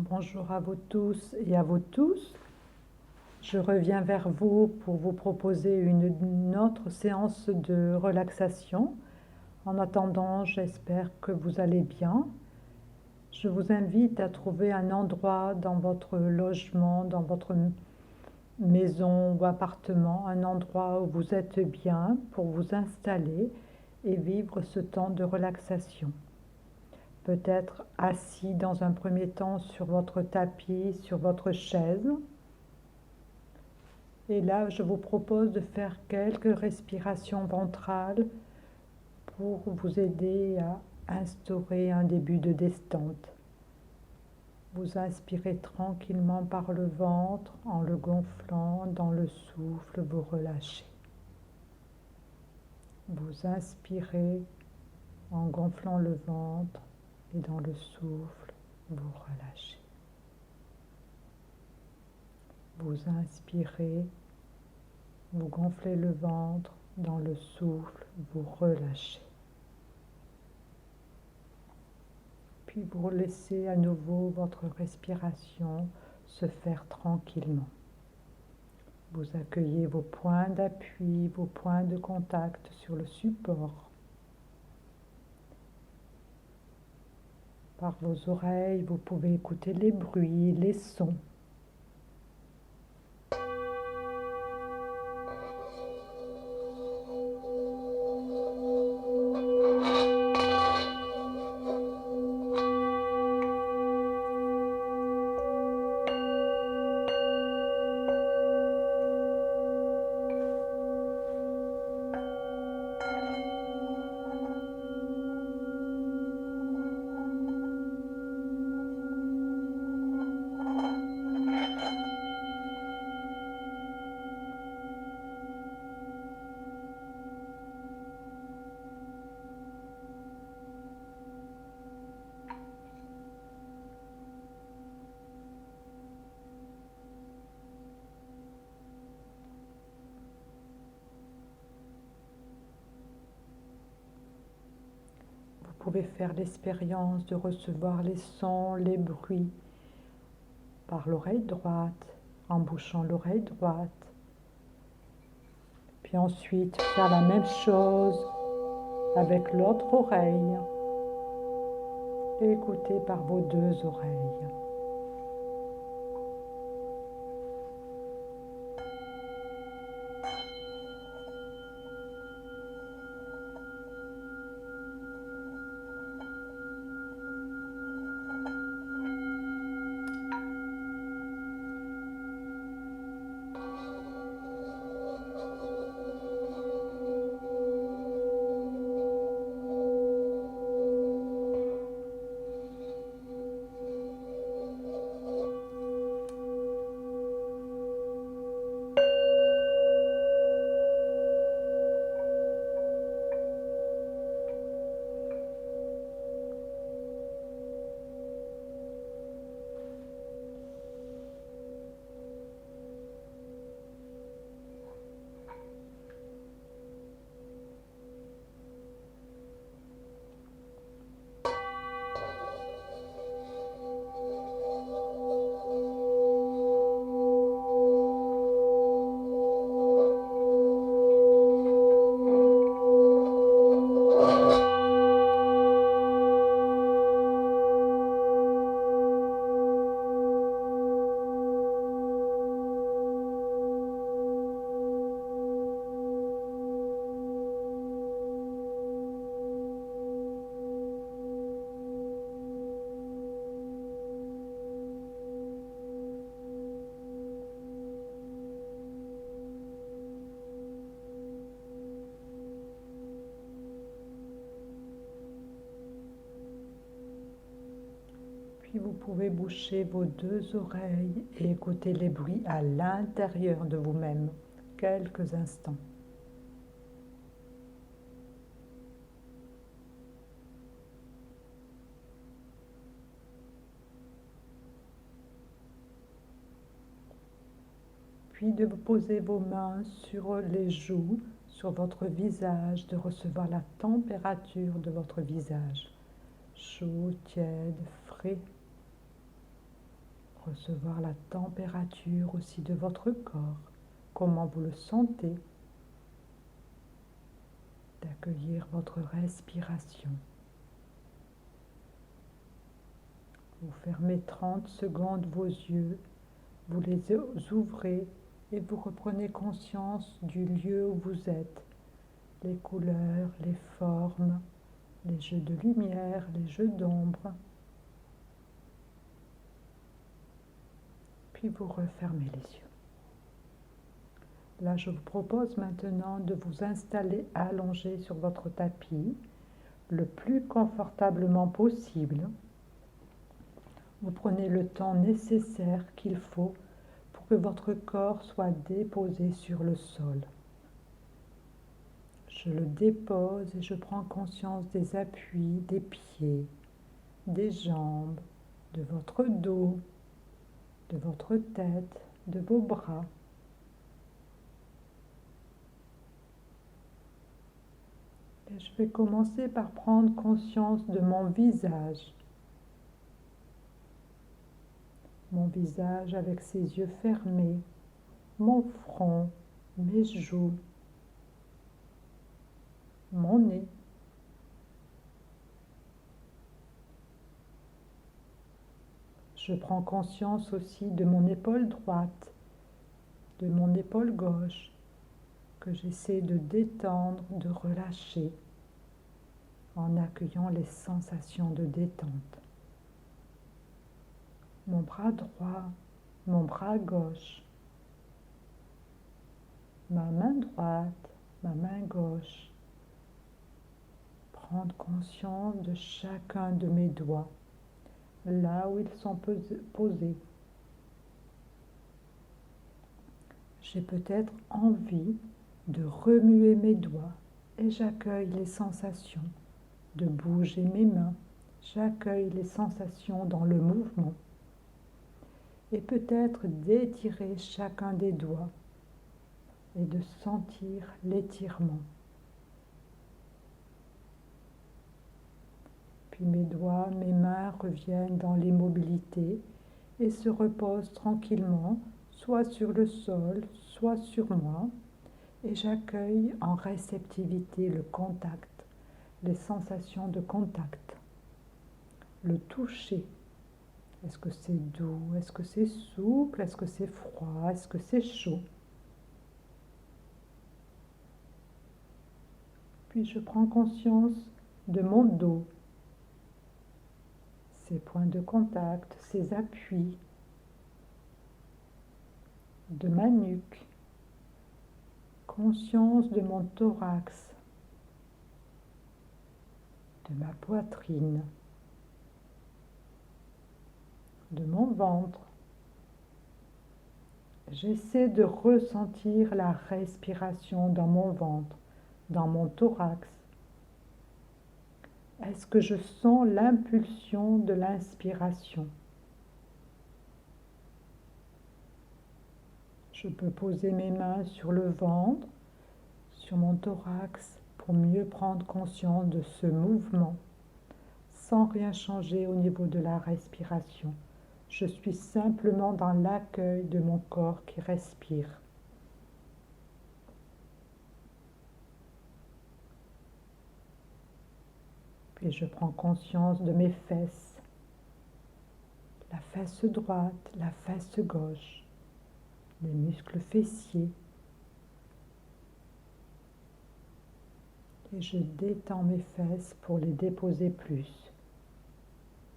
Bonjour à vous tous et à vous tous. Je reviens vers vous pour vous proposer une autre séance de relaxation. En attendant, j'espère que vous allez bien. Je vous invite à trouver un endroit dans votre logement, dans votre maison ou appartement, un endroit où vous êtes bien pour vous installer et vivre ce temps de relaxation. Peut-être assis dans un premier temps sur votre tapis, sur votre chaise. Et là, je vous propose de faire quelques respirations ventrales pour vous aider à instaurer un début de détente. Vous inspirez tranquillement par le ventre en le gonflant, dans le souffle, vous relâchez. Vous inspirez en gonflant le ventre et dans le souffle, vous relâchez. Vous inspirez, vous gonflez le ventre, dans le souffle, vous relâchez. Puis vous laissez à nouveau votre respiration se faire tranquillement. Vous accueillez vos points d'appui, vos points de contact sur le support. Par vos oreilles, vous pouvez écouter les bruits, les sons. Vous pouvez faire l'expérience de recevoir les sons, les bruits par l'oreille droite, en bouchant l'oreille droite. Puis ensuite, faire la même chose avec l'autre oreille et écouter par vos deux oreilles. Puis vous pouvez boucher vos deux oreilles et écouter les bruits à l'intérieur de vous-même, quelques instants. Puis de poser vos mains sur les joues, sur votre visage, de recevoir la température de votre visage. Chaud, tiède, frais. recevoir la température aussi de votre corps, comment vous le sentez, d'accueillir votre respiration. Vous fermez 30 secondes vos yeux, vous les ouvrez et vous reprenez conscience du lieu où vous êtes, les couleurs, les formes, les jeux de lumière, les jeux d'ombre. Puis vous refermez les yeux. Là, je vous propose maintenant de vous installer allongé sur votre tapis, le plus confortablement possible. Vous prenez le temps nécessaire qu'il faut pour que votre corps soit déposé sur le sol. Je le dépose et je prends conscience des appuis des pieds, des jambes, de votre dos, de votre tête, de vos bras. Et je vais commencer par prendre conscience de mon visage. Mon visage avec ses yeux fermés, mon front, mes joues, mon nez. Je prends conscience aussi de mon épaule droite, de mon épaule gauche, que j'essaie de détendre, de relâcher, en accueillant les sensations de détente. Mon bras droit, mon bras gauche, ma main droite, ma main gauche. Prendre conscience de chacun de mes doigts, là où ils sont posés. J'ai peut-être envie de remuer mes doigts et j'accueille les sensations, de bouger mes mains, j'accueille les sensations dans le mouvement et peut-être d'étirer chacun des doigts et de sentir l'étirement. Puis mes doigts, mes mains reviennent dans l'immobilité et se reposent tranquillement, soit sur le sol, soit sur moi, et j'accueille en réceptivité le contact, les sensations de contact, le toucher. Est-ce que c'est doux? Est-ce que c'est souple? Est-ce que c'est froid? Est-ce que c'est chaud? Puis je prends conscience de mon dos, ses points de contact, ses appuis, de ma nuque, conscience de mon thorax, de ma poitrine, de mon ventre. J'essaie de ressentir la respiration dans mon ventre, dans mon thorax. Est-ce que je sens l'impulsion de l'inspiration? Je peux poser mes mains sur le ventre, sur mon thorax, pour mieux prendre conscience de ce mouvement, sans rien changer au niveau de la respiration. Je suis simplement dans l'accueil de mon corps qui respire. Puis je prends conscience de mes fesses, la fesse droite, la fesse gauche, les muscles fessiers. Et je détends mes fesses pour les déposer plus.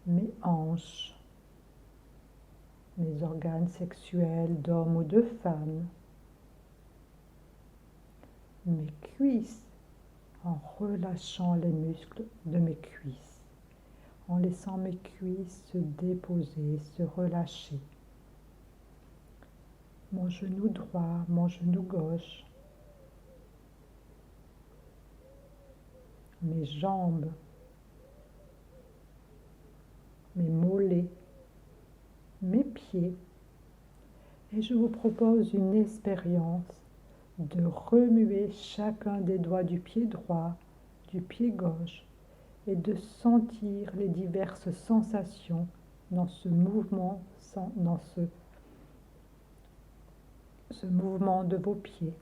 Mes hanches, mes organes sexuels d'homme ou de femme, mes cuisses, en relâchant les muscles de mes cuisses, en laissant mes cuisses se déposer, se relâcher. Mon genou droit, mon genou gauche, mes jambes, mes mollets, mes pieds. Et je vous propose une expérience de remuer chacun des doigts du pied droit, du pied gauche, et de sentir les diverses sensations dans ce mouvement, dans ce mouvement de vos pieds.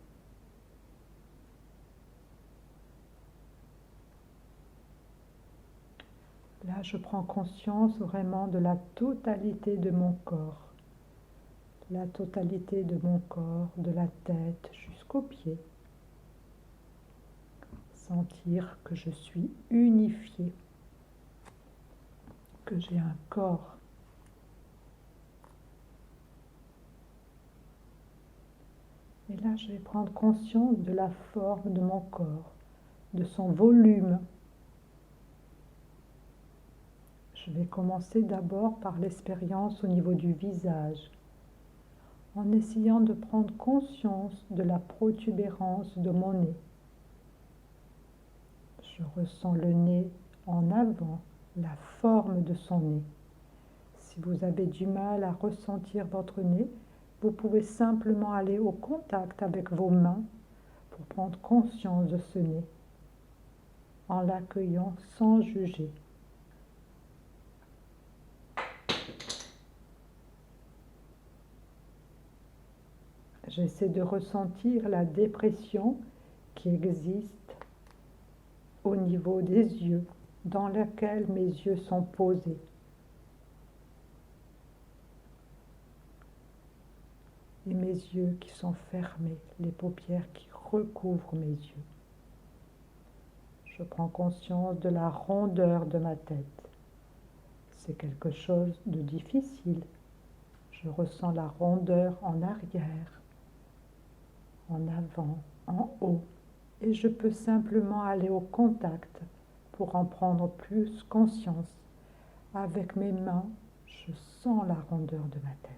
Là, je prends conscience vraiment de la totalité de mon corps, la totalité de mon corps, de la tête jusqu'aux pieds. Sentir que je suis unifiée, que j'ai un corps. Et là, je vais prendre conscience de la forme de mon corps, de son volume. Je vais commencer d'abord par l'expérience au niveau du visage, en essayant de prendre conscience de la protubérance de mon nez. Je ressens le nez en avant, la forme de son nez. Si vous avez du mal à ressentir votre nez, vous pouvez simplement aller au contact avec vos mains pour prendre conscience de ce nez, en l'accueillant sans juger. J'essaie de ressentir la dépression qui existe au niveau des yeux, dans laquelle mes yeux sont posés. Et mes yeux qui sont fermés, les paupières qui recouvrent mes yeux. Je prends conscience de la rondeur de ma tête. C'est quelque chose de difficile. Je ressens la rondeur en arrière, en avant, en haut. Et je peux simplement aller au contact pour en prendre plus conscience. Avec mes mains, je sens la rondeur de ma tête.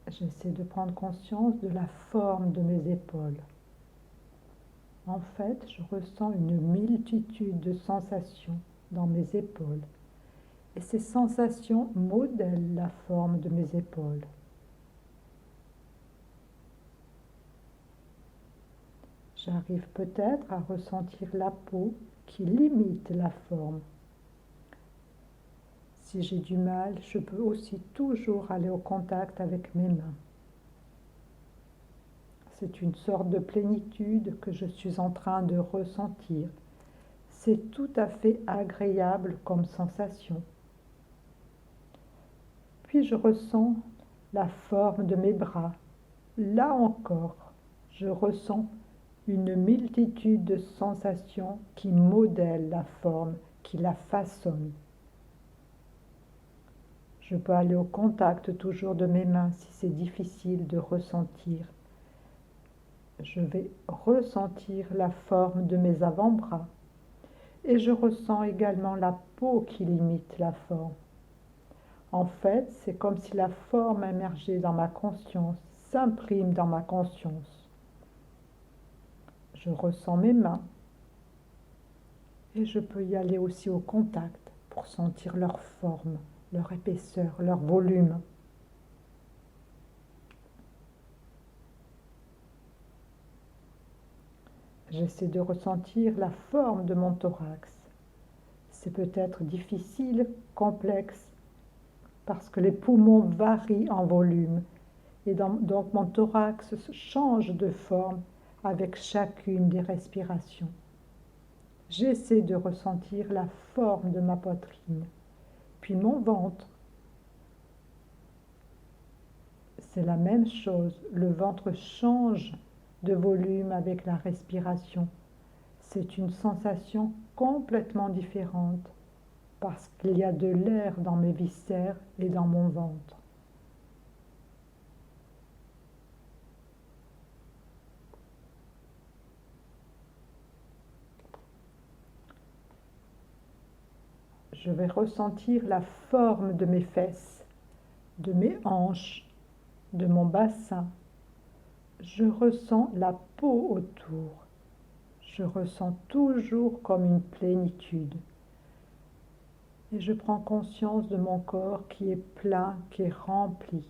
J'essaie de prendre conscience de la forme de mes épaules. En fait, je ressens une multitude de sensations dans mes épaules. Et ces sensations modèlent la forme de mes épaules. J'arrive peut-être à ressentir la peau qui limite la forme. Si j'ai du mal, je peux aussi toujours aller au contact avec mes mains. C'est une sorte de plénitude que je suis en train de ressentir. C'est tout à fait agréable comme sensation. Puis je ressens la forme de mes bras. Là encore, je ressens une multitude de sensations qui modèlent la forme, qui la façonnent. Je peux aller au contact toujours de mes mains si c'est difficile de ressentir. Je vais ressentir la forme de mes avant-bras et je ressens également la peau qui limite la forme. En fait, c'est comme si la forme immergée dans ma conscience s'imprime dans ma conscience. Je ressens mes mains et je peux y aller aussi au contact pour sentir leur forme, leur épaisseur, leur volume. J'essaie de ressentir la forme de mon thorax. C'est peut-être difficile, complexe, parce que les poumons varient en volume. Et donc mon thorax change de forme avec chacune des respirations. J'essaie de ressentir la forme de ma poitrine, puis mon ventre. C'est la même chose, le ventre change de volume avec la respiration. C'est une sensation complètement différente parce qu'il y a de l'air dans mes viscères et dans mon ventre. Je vais ressentir la forme de mes fesses, de mes hanches, de mon bassin. Je ressens la peau autour. Je ressens toujours comme une plénitude. Et je prends conscience de mon corps qui est plein, qui est rempli.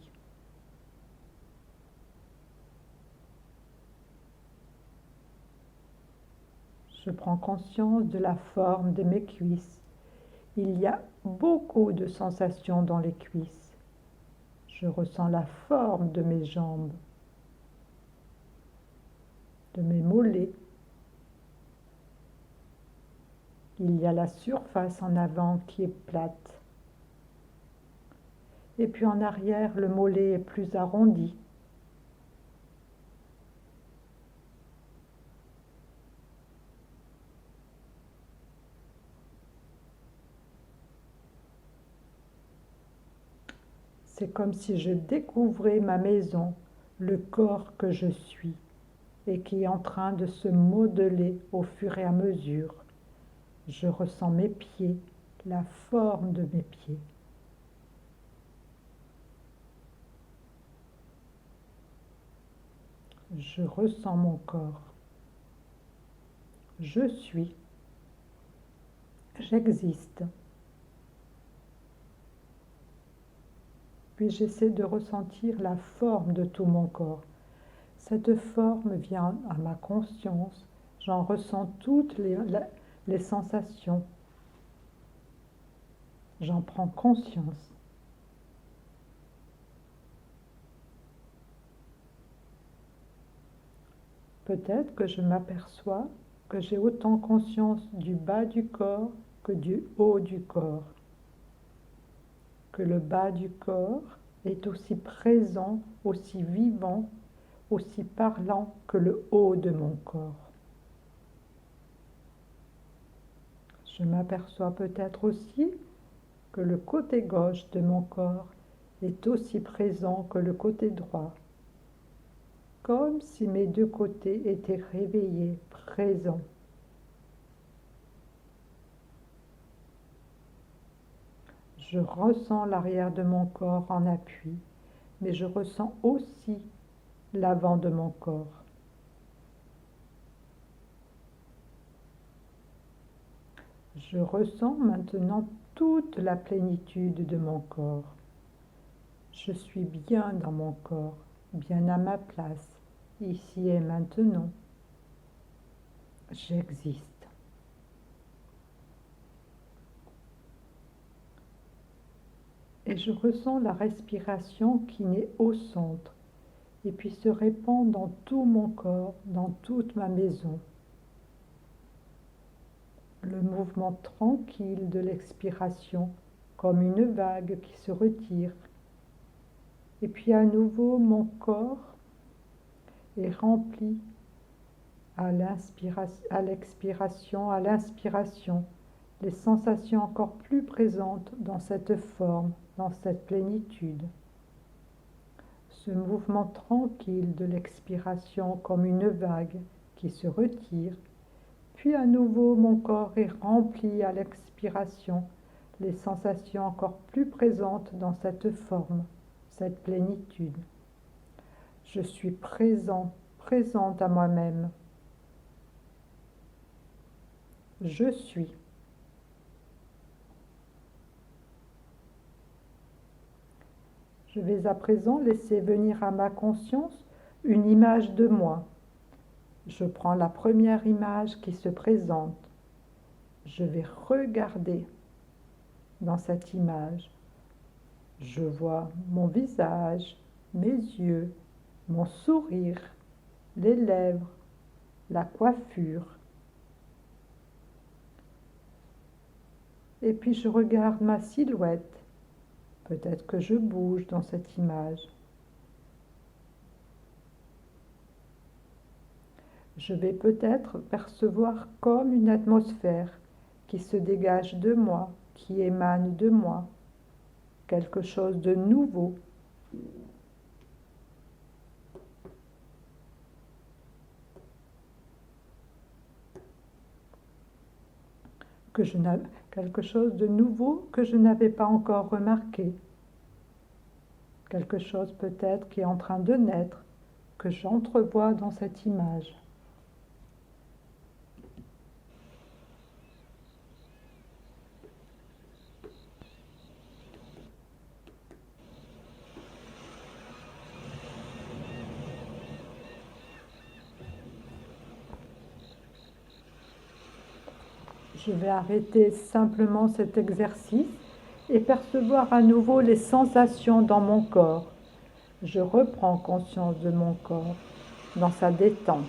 Je prends conscience de la forme de mes cuisses. Il y a beaucoup de sensations dans les cuisses. Je ressens la forme de mes jambes, de mes mollets. Il y a la surface en avant qui est plate. Et puis en arrière, le mollet est plus arrondi. C'est comme si je découvrais ma maison, le corps que je suis, et qui est en train de se modeler au fur et à mesure. Je ressens mes pieds, la forme de mes pieds. Je ressens mon corps. Je suis. J'existe. Puis j'essaie de ressentir la forme de tout mon corps. Cette forme vient à ma conscience. J'en ressens toutes les sensations. J'en prends conscience. Peut-être que je m'aperçois que j'ai autant conscience du bas du corps que du haut du corps. Que le bas du corps est aussi présent, aussi vivant, aussi parlant que le haut de mon corps. Je m'aperçois peut-être aussi que le côté gauche de mon corps est aussi présent que le côté droit, comme si mes deux côtés étaient réveillés, présents. Je ressens l'arrière de mon corps en appui, mais je ressens aussi l'avant de mon corps. Je ressens maintenant toute la plénitude de mon corps. Je suis bien dans mon corps, bien à ma place, ici et maintenant. J'existe. Et je ressens la respiration qui naît au centre et puis se répand dans tout mon corps, dans toute ma maison. Le mouvement tranquille de l'expiration, comme une vague qui se retire. Et puis à nouveau, mon corps est rempli à l'expiration, à l'inspiration, les sensations encore plus présentes dans cette forme, dans cette plénitude. Ce mouvement tranquille de l'expiration comme une vague qui se retire, puis à nouveau mon corps est rempli à l'expiration, les sensations encore plus présentes dans cette forme, cette plénitude. Je suis présent, présente à moi-même. Je suis. Je vais à présent laisser venir à ma conscience une image de moi. Je prends la première image qui se présente. Je vais regarder dans cette image. Je vois mon visage, mes yeux, mon sourire, les lèvres, la coiffure. Et puis je regarde ma silhouette. Peut-être que je bouge dans cette image. Je vais peut-être percevoir comme une atmosphère qui se dégage de moi, qui émane de moi, quelque chose de nouveau. Quelque chose de nouveau que je n'avais pas encore remarqué. Quelque chose peut-être qui est en train de naître, que j'entrevois dans cette image. Je vais arrêter simplement cet exercice et percevoir à nouveau les sensations dans mon corps. Je reprends conscience de mon corps dans sa détente.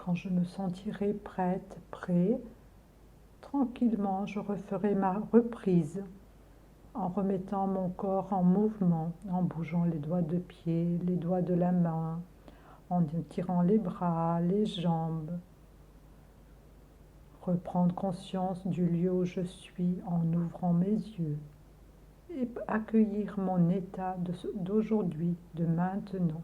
Quand je me sentirai prête, prêt, tranquillement je referai ma reprise en remettant mon corps en mouvement, en bougeant les doigts de pied, les doigts de la main, en tirant les bras, les jambes. Reprendre conscience du lieu où je suis en ouvrant mes yeux et accueillir mon état d'aujourd'hui, de maintenant.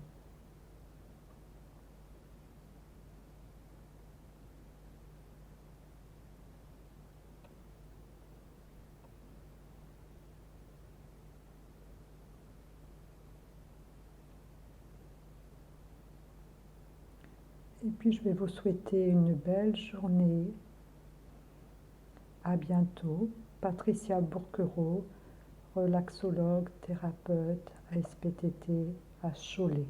Et puis je vais vous souhaiter une belle journée À bientôt. Patricia Bourquereau, relaxologue, thérapeute, ASPTT à Cholet.